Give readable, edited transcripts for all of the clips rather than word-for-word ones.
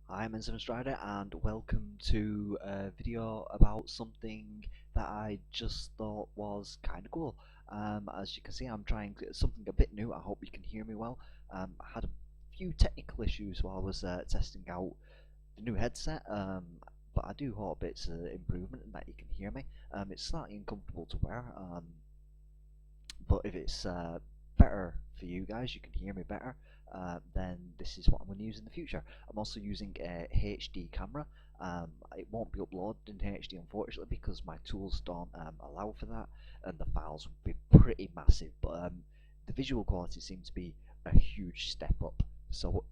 I'm N7Stryder and welcome to a video about something that I just thought was kind of cool. As you can see, I'm trying something a bit new. I hope you can hear me well. I had a few technical issues while I was testing out the new headset, but I do hope it's an improvement and that you can hear me. It's slightly uncomfortable to wear, but if it's better for you guys, you can hear me better, then this is what I'm going to use in the future. I'm also using a HD camera. It won't be uploaded in HD unfortunately because my tools don't allow for that, and the files would be pretty massive, but the visual quality seems to be a huge step up. So,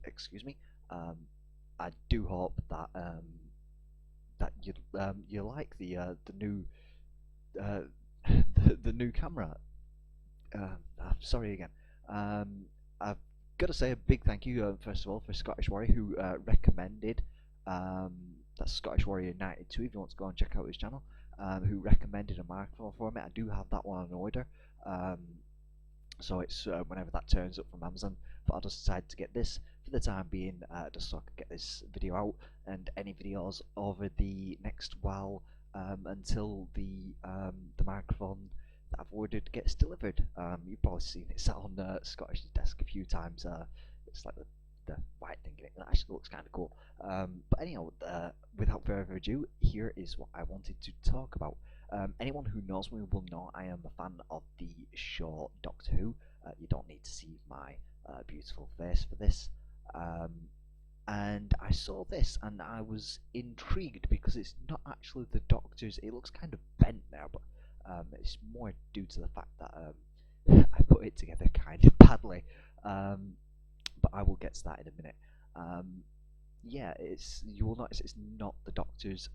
excuse me, um, I do hope that you like the new uh, the new camera. I'm sorry again. I've got to say a big thank you, first of all, for Scottish Warrior who recommended. Um, that's Scottish Warrior United 2. If you want to go and check out his channel, who recommended a microphone for me. I do have that one on order, um, so it's whenever that turns up from Amazon. But I just decided to get this for the time being, just so I could get this video out and any videos over the next while until the microphone that I've ordered gets delivered. You've probably seen it sat on Scottish's desk a few times. It's like the white thing in it. It actually looks kind of cool. But anyhow, without further ado, here is what I wanted to talk about. Anyone who knows me will know I am a fan of the show Doctor Who. You don't need to see my beautiful face for this. Um, and I saw this and I was intrigued because it's not actually the Doctor's. It looks kind of bent now, but it's more due to the fact that I put it together kind of badly. Um, but I will get to that in a minute. Um, yeah, you will notice it's not the Doctor's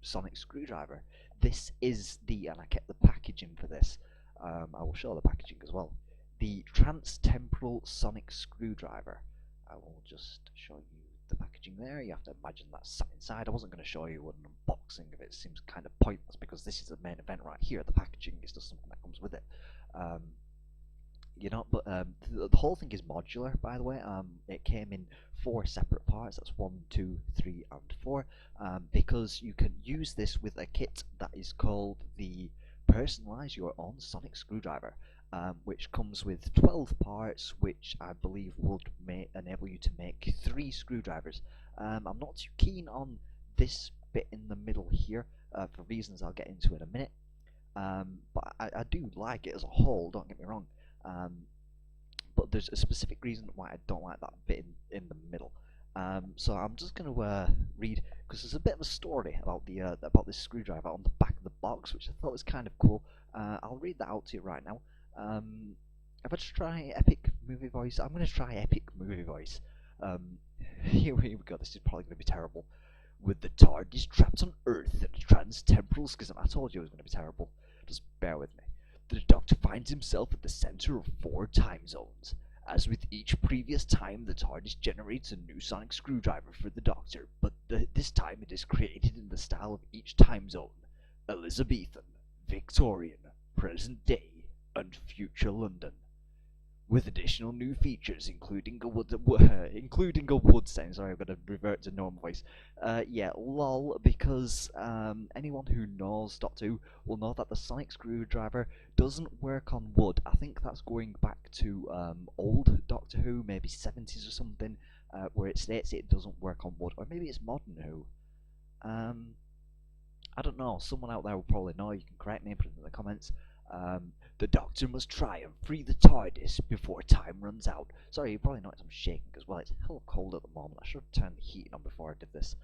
sonic screwdriver. This is and I kept the packaging for this. I will show the packaging as well. The trans-temporal sonic screwdriver. I will just show you the packaging there. You have to imagine that's sat inside. I wasn't going to show you an unboxing of it. It seems kind of pointless because this is the main event right here. The packaging is just something that comes with it. Um, but the whole thing is modular, by the way. It came in 4 separate parts. That's 1, 2, 3, and 4. Because you can use this with a kit that is called the Personalize Your Own Sonic Screwdriver, which comes with 12 parts, which I believe would enable you to make 3 screwdrivers. I'm not too keen on this bit in the middle here, for reasons I'll get into in a minute. But I do like it as a whole, don't get me wrong. Um, but there's a specific reason why I don't like that bit in the middle. So I'm just going to read, because there's a bit of a story about this screwdriver on the back of the box, which I thought was kind of cool. I'll read that out to you right now. If I just try epic movie voice, I'm going to try epic movie voice. Here we go. This is probably going to be terrible. With the TARDIS trapped on Earth and a trans-temporal schism. I told you it was going to be terrible. Just bear with me. The Doctor finds himself at the center of 4 time zones. As with each previous time, the TARDIS generates a new sonic screwdriver for the Doctor, but this time it is created in the style of each time zone: Elizabethan, Victorian, present day, and future London, with additional new features, including a wood sound. Sorry, I'm gonna revert to normal voice. Yeah, lol, because anyone who knows Doctor Who will know that the sonic screwdriver doesn't work on wood. I think that's going back to old Doctor Who, maybe 70s or something, where it states it doesn't work on wood, or maybe it's modern Who. I don't know. Someone out there will probably know. You can correct me and put it in the comments. The Doctor must try and free the TARDIS before time runs out. Sorry, you probably noticed I'm shaking as well. It's hell cold at the moment. I should have turned the heating on before I did this.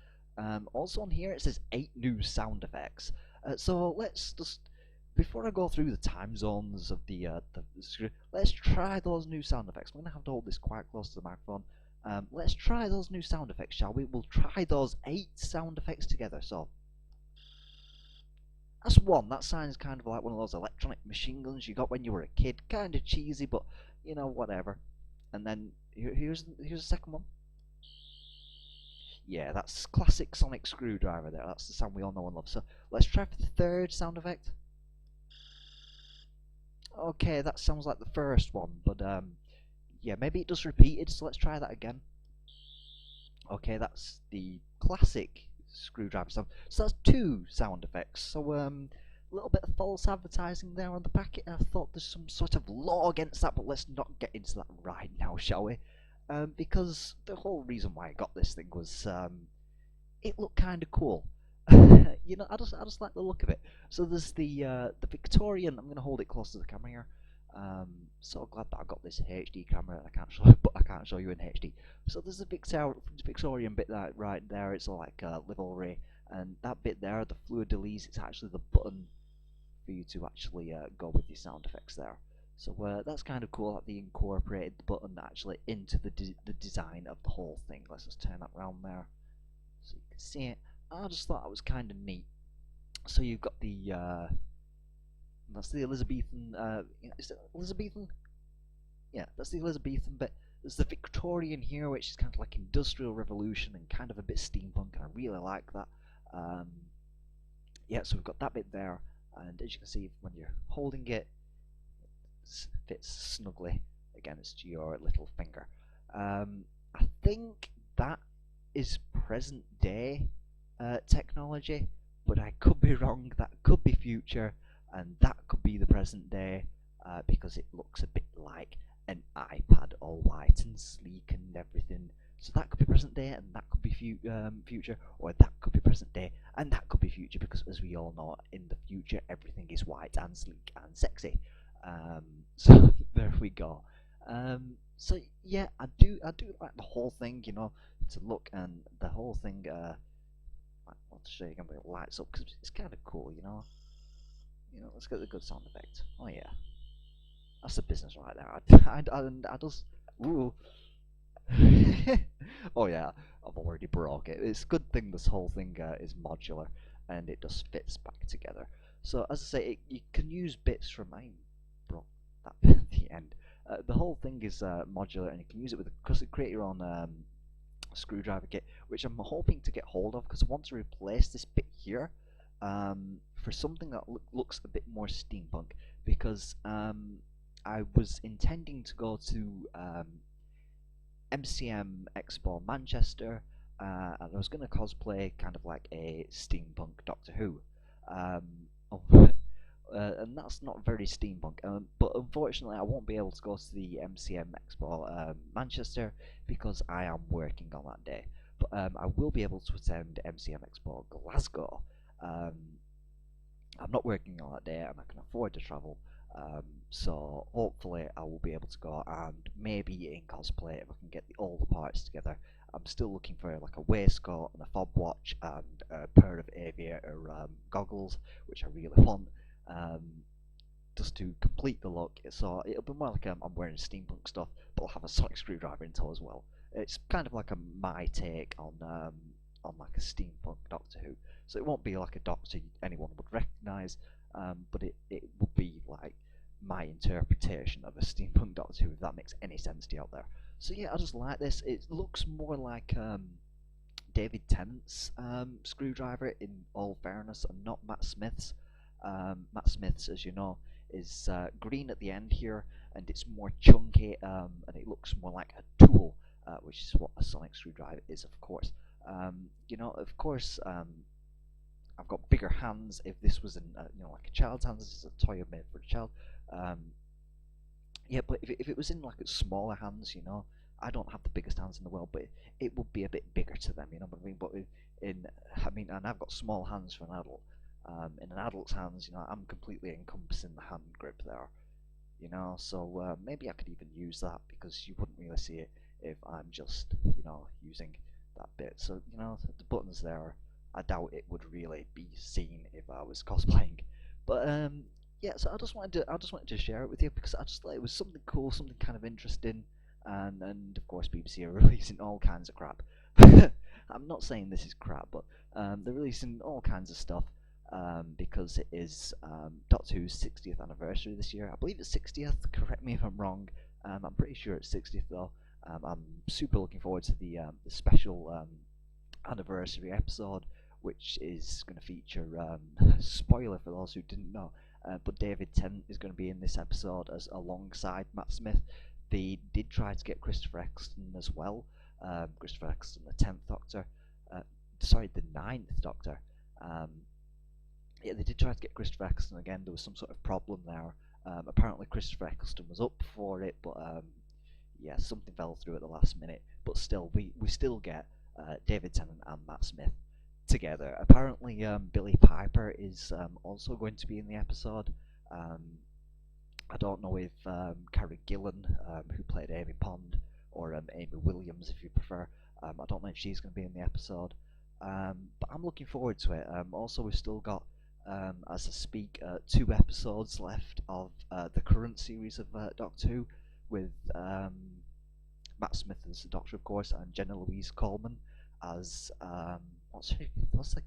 Also on here it says 8 new sound effects. So let's just, before I go through the time zones of let's try those new sound effects. I'm going to have to hold this quite close to the microphone. Let's try those new sound effects, shall we? We'll try those 8 sound effects together. So that's one. That sounds kind of like one of those electronic machine guns you got when you were a kid. Kind of cheesy, but whatever. And then here's the second one. Yeah, that's classic sonic screwdriver there. That's the sound we all know and love. So let's try for the third sound effect. Okay, that sounds like the first one, but yeah, maybe it does repeated. So let's try that again. Okay, that's the classic screwdriver sound. So that's two sound effects. So a little bit of false advertising there on the packet. I thought there's some sort of law against that, but let's not get into that right now, shall we? Because the whole reason why I got this thing was it looked kind of cool. I just like the look of it. So there's the Victorian. I'm gonna hold it close to the camera here. So glad that I got this HD camera. I can't show, but I can't show you in HD. So there's a Victorian bit that right there. It's all like livery, and that bit there, the fleur de lis. It's actually the button for you to actually go with your sound effects there. So that's kind of cool that they incorporated the button actually into the design of the whole thing. Let's just turn that round there so you can see it. I just thought that was kind of neat. So you've got that's the Elizabethan. Is it Elizabethan? Yeah, that's the Elizabethan bit. There's the Victorian here, which is kind of like Industrial Revolution and kind of a bit steampunk, and I really like that. Um, yeah, so we've got that bit there, and as you can see, when you're holding it, it fits snugly against your little finger. I think that is present day technology, but I could be wrong. That could be future, and that could be the present day because it looks a bit like an iPad, all white and sleek and everything. So that could be present day, and that could be future, or that could be present day, and that could be future, because as we all know, in the future everything is white and sleek and sexy. So there we go. So yeah, I do like the whole thing, to look, and the whole thing. I want to show you again, but it lights up because it's kind of cool, Let's get the good sound effect. Oh yeah, that's the business right there. I just, ooh. Oh yeah, I've already broke it. It's a good thing this whole thing is modular, and it just fits back together. So as I say, you can use bits from mine. Broke that bit at the end. The whole thing is modular, and you can use it create your own screwdriver kit, which I'm hoping to get hold of because I want to replace this bit here for something that looks a bit more steampunk, because I was intending to go to MCM Expo Manchester, and I was going to cosplay kind of like a steampunk Doctor Who. Um, and that's not very steampunk. But unfortunately, I won't be able to go to the MCM Expo Manchester because I am working on that day. But I will be able to attend MCM Expo Glasgow. Um, I'm not working on that day, and I can afford to travel. So hopefully I will be able to go, and maybe in cosplay if I can get all the parts together. I'm still looking for like a waistcoat and a fob watch and a pair of aviator goggles, which I really want. Um, just to complete the look. So it'll be more like I'm wearing steampunk stuff, but I'll have a sonic screwdriver in tow as well. It's kind of like my take on like a steampunk Doctor Who. So it won't be like a Doctor anyone would recognise, but it would be like my interpretation of a steampunk Doctor Who, if that makes any sense to you out there. So yeah, I just like this. It looks more like David Tennant's screwdriver, in all fairness, and not Matt Smith's. Matt Smith's, as you know, is green at the end here, and it's more chunky, and it looks more like a tool, which is what a sonic screwdriver is, of course. Of course, I've got bigger hands. If this was like a child's hands, this is a toy made for a child. Um, yeah, but if it was in like smaller hands, I don't have the biggest hands in the world, but it would be a bit bigger to them, you know what I mean? But and I've got small hands for an adult. In an adult's hands, I'm completely encompassing the hand grip there, So maybe I could even use that, because you wouldn't really see it if I'm just, using that bit. So the buttons there, I doubt it would really be seen if I was cosplaying. But yeah, so I just wanted to share it with you because I just thought it was something cool, something kind of interesting, and of course BBC are releasing all kinds of crap. I'm not saying this is crap, but they're releasing all kinds of stuff because it is Doctor Who's 60th anniversary this year. I believe it's 60th. Correct me if I'm wrong. I'm pretty sure it's 60th though. I'm super looking forward to the special anniversary episode, which is going to feature spoiler for those who didn't know. But David Tennant is going to be in this episode as alongside Matt Smith. They did try to get Christopher Eccleston as well, Christopher Eccleston, the 10th Doctor. Sorry, the 9th Doctor. Um, yeah, they did try to get Christopher Eccleston again. There was some sort of problem there. Apparently, Christopher Eccleston was up for it, but yeah, something fell through at the last minute. But still, we still get David Tennant and Matt Smith together. Apparently, Billy Piper is also going to be in the episode. Um, I don't know if Cara Gillan, who played Amy Pond, or Amy Williams, if you prefer, I don't know if she's going to be in the episode. But I'm looking forward to it. Also, we've still got, as I speak, 2 episodes left of the current series of Doctor Who, with Matt Smith as the Doctor, of course, and Jenna Louise Coleman as what's the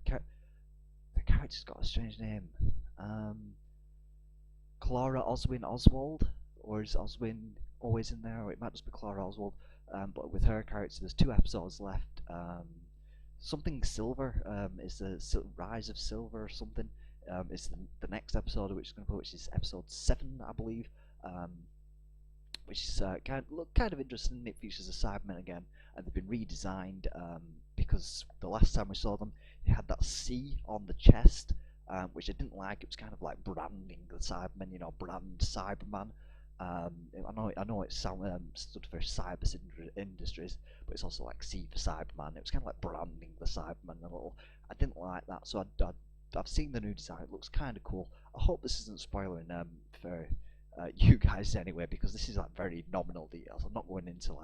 character's got a strange name. Clara Oswin Oswald, or is Oswin always in there? Or it might just be Clara Oswald. But with her character, there's 2 episodes left. Something Silver is the Rise of Silver or something. Is the next episode which is going to put, which is episode 7, I believe. Which is kind of interesting. It features a Cyberman again, and they've been redesigned because the last time we saw them, they had that C on the chest, which I didn't like. It was kind of like branding the Cybermen, brand Cyberman. I know it stood for Cyber Industries, but it's also like C for Cyberman. It was kind of like branding the Cyberman a little. I didn't like that, so I've seen the new design. It looks kind of cool. I hope this isn't spoiling for you guys anyway, because this is like very nominal details. I'm not going into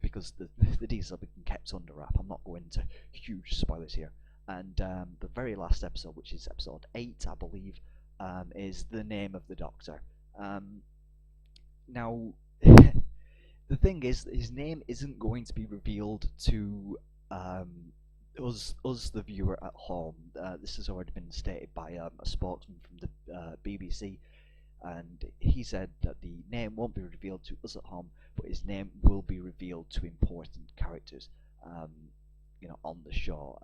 because the details have been kept under wrap. I'm not going into huge spoilers here. And the very last episode, which is episode 8, I believe, is the name of the Doctor. Now, the thing is, his name isn't going to be revealed to us, the viewer at home. This has already been stated by a spokesman from the BBC, and he said that the name won't be revealed to us at home, but his name will be revealed to important characters, on the show.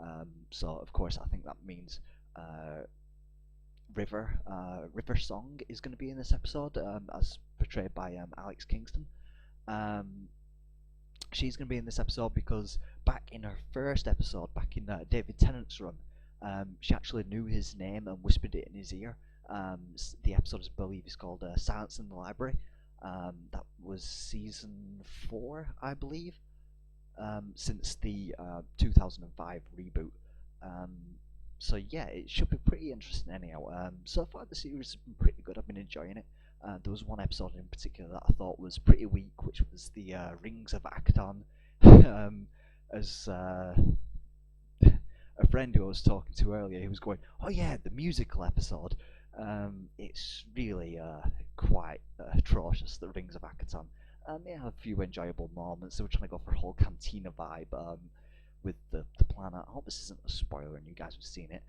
So of course, I think that means River Song is going to be in this episode, as portrayed by Alex Kingston. She's going to be in this episode because back in her first episode, back in David Tennant's run, she actually knew his name and whispered it in his ear. The episode, I believe, is called Silence in the Library. That was season 4, I believe, since the 2005 reboot. So yeah, it should be pretty interesting anyhow. So far the series has been pretty good. I've been enjoying it. There was one episode in particular that I thought was pretty weak, which was the Rings of Acton. As a friend who I was talking to earlier, he was going, "Oh yeah, the musical episode." It's really quite atrocious, the Rings of Acton. They have a few enjoyable moments. They were trying to go for a whole cantina vibe with the planet. I hope this isn't a spoiler and you guys have seen it.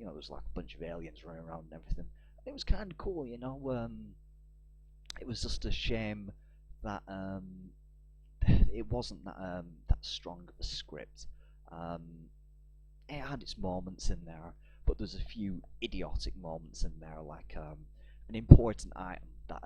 There's like a bunch of aliens running around and everything. It was kind of cool, It was just a shame that it wasn't that strong of a script. It had its moments in there, but there's a few idiotic moments in there, like an important item that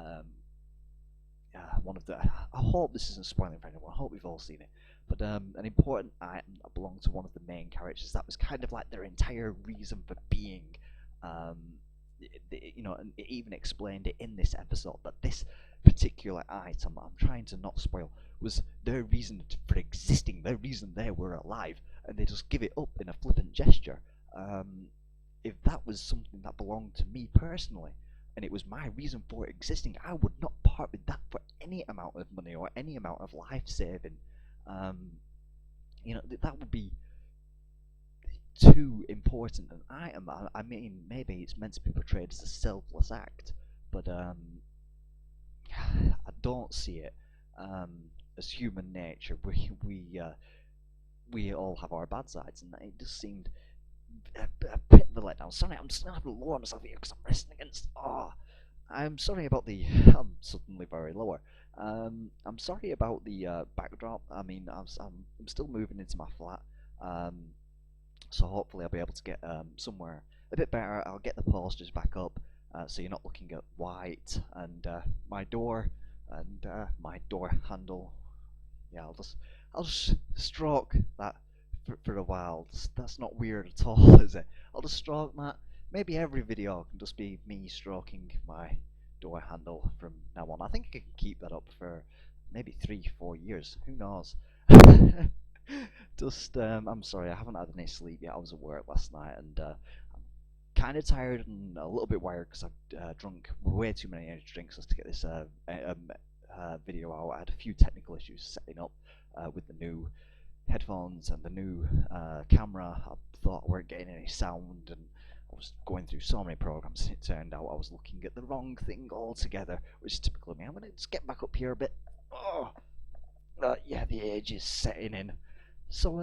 one of the. I hope this isn't spoiling for anyone. I hope we've all seen it. But an important item that belonged to one of the main characters, that was kind of like their entire reason for being. And it even explained it in this episode that this particular item, I'm trying to not spoil, was their reason for existing, their reason they were alive, and they just give it up in a flippant gesture. If that was something that belonged to me personally, and it was my reason for existing, I would not part with that for any amount of money or any amount of life saving. That would be too important an item. I mean, maybe it's meant to be portrayed as a selfless act, but I don't see it as human nature. We all have our bad sides, and it just seemed a bit of a letdown. Sorry, I'm just gonna have to lower myself here because I'm resting against. Oh, I'm sorry about the. I'm suddenly very lower. I'm sorry about the backdrop. I mean, I'm still moving into my flat. So hopefully I'll be able to get somewhere a bit better. I'll get the posters back up, so you're not looking at white, and my door and my door handle. Yeah, I'll just stroke that for a while. That's not weird at all, is it? I'll just stroke that. Maybe every video can just be me stroking my door handle from now on. I think I can keep that up for maybe 3-4 years. Who knows? I'm sorry, I haven't had any sleep yet. I was at work last night and I'm kind of tired and a little bit wired because I've drunk way too many energy drinks just to get this video out. I had a few technical issues setting up with the new headphones and the new camera. I thought I weren't getting any sound, and I was going through so many programs, and it turned out I was looking at the wrong thing altogether, which is typical of me. I'm going to just get back up here a bit. Oh, yeah, the age is setting in. So,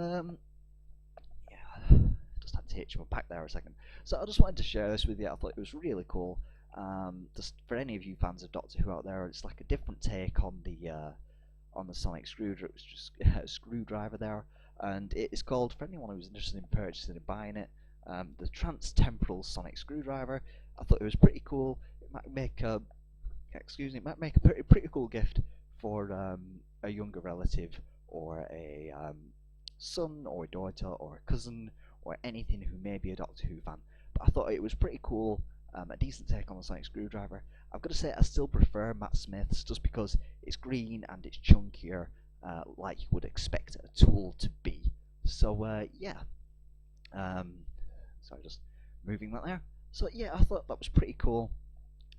yeah, just had to hitch my back there a second. So I just wanted to share this with you. I thought it was really cool. Just for any of you fans of Doctor Who out there, it's like a different take on the sonic screwdriver. It's just a screwdriver there, and it is called, for anyone who's interested in purchasing and buying it, the trans-temporal sonic screwdriver. I thought it was pretty cool. It might make a pretty cool gift for a younger relative or a son or a daughter or a cousin or anything who may be a Doctor Who fan. But I thought it was pretty cool. A decent take on the sonic screwdriver. I've got to say I still prefer Matt Smith's just because it's green and it's chunkier, like you would expect a tool to be. So yeah, sorry, just moving that there. So yeah, I thought that was pretty cool.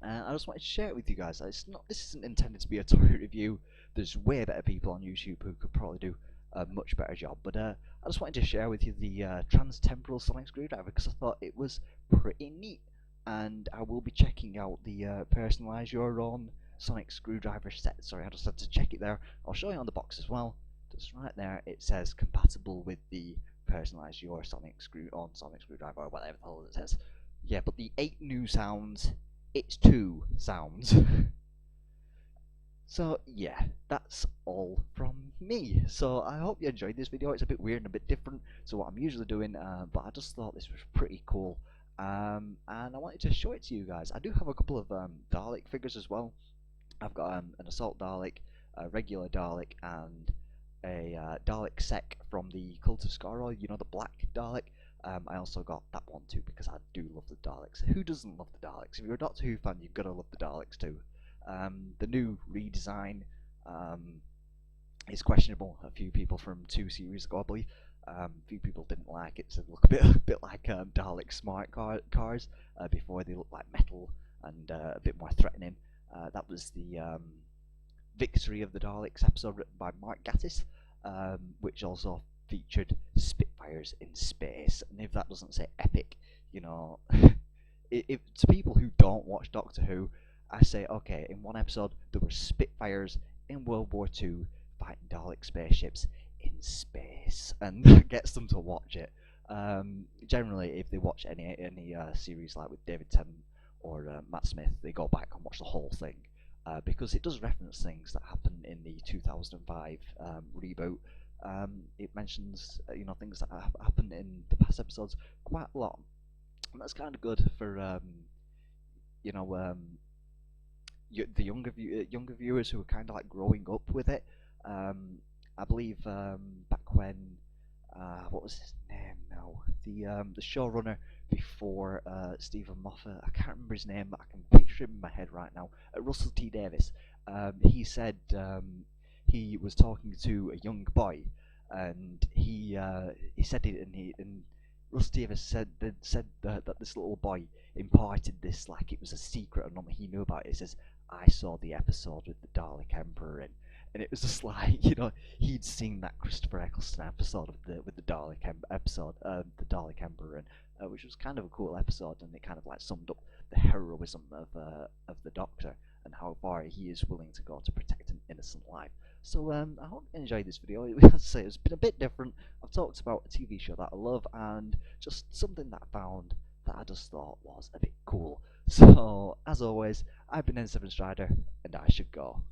I just wanted to share it with you guys. This isn't intended to be a toy review. There's way better people on YouTube who could probably do a much better job. But I just wanted to share with you the trans-temporal sonic screwdriver because I thought it was pretty neat. And I will be checking out the personalise your own sonic screwdriver set. Sorry, I just had to check it there. I'll show you on the box as well. Just right there, it says compatible with the personalise your sonic screwdriver or whatever the hell it says. Yeah, but the 8 new sounds, it's 2 sounds. So yeah, that's all from me. So I hope you enjoyed this video. It's a bit weird and a bit different to what I'm usually doing, but I just thought this was pretty cool. And I wanted to show it to you guys. I do have a couple of Dalek figures as well. I've got an Assault Dalek, a regular Dalek, and a Dalek Sec from the Cult of Skaro, you know, the black Dalek. I also got that one too because I do love the Daleks. Who doesn't love the Daleks? If you're a Doctor Who fan, you've got to love the Daleks too. The new redesign is questionable. A few people from 2 series ago, I believe, a few people didn't like it, so they look a bit like Dalek smart cars before they look like metal and a bit more threatening. That was the Victory of the Daleks episode written by Mark Gatiss, which also featured Spitfires in space. And if that doesn't say epic, you know, if to people who don't watch Doctor Who, I say, okay, in one episode there were Spitfires in World War II fighting Dalek spaceships in space, and that gets them to watch it. Generally, if they watch any series like with David Tennant or Matt Smith, they go back and watch the whole thing because it does reference things that happened in the 2005 reboot. It mentions things that have happened in the past episodes quite a lot, and that's kind of good for the younger viewers who are kind of like growing up with it. I believe back when what was his name now? The showrunner before Stephen Moffat. I can't remember his name, but I can picture him in my head right now. Russell T Davies. He said he was talking to a young boy, and he said it, and Russell T Davies said that this little boy imparted this like it was a secret and only he knew about it. He says, "I saw the episode with the Dalek Emperor in." And it was just like, he'd seen that Christopher Eccleston episode with the Dalek the Dalek Emperor, which was kind of a cool episode, and it kind of like summed up the heroism of the Doctor and how far he is willing to go to protect an innocent life. So I hope you enjoyed this video. As I say, it's been a bit different. I've talked about a TV show that I love and just something that I found that I just thought was a bit cool. So as always, I've been N7Stryder, and I should go.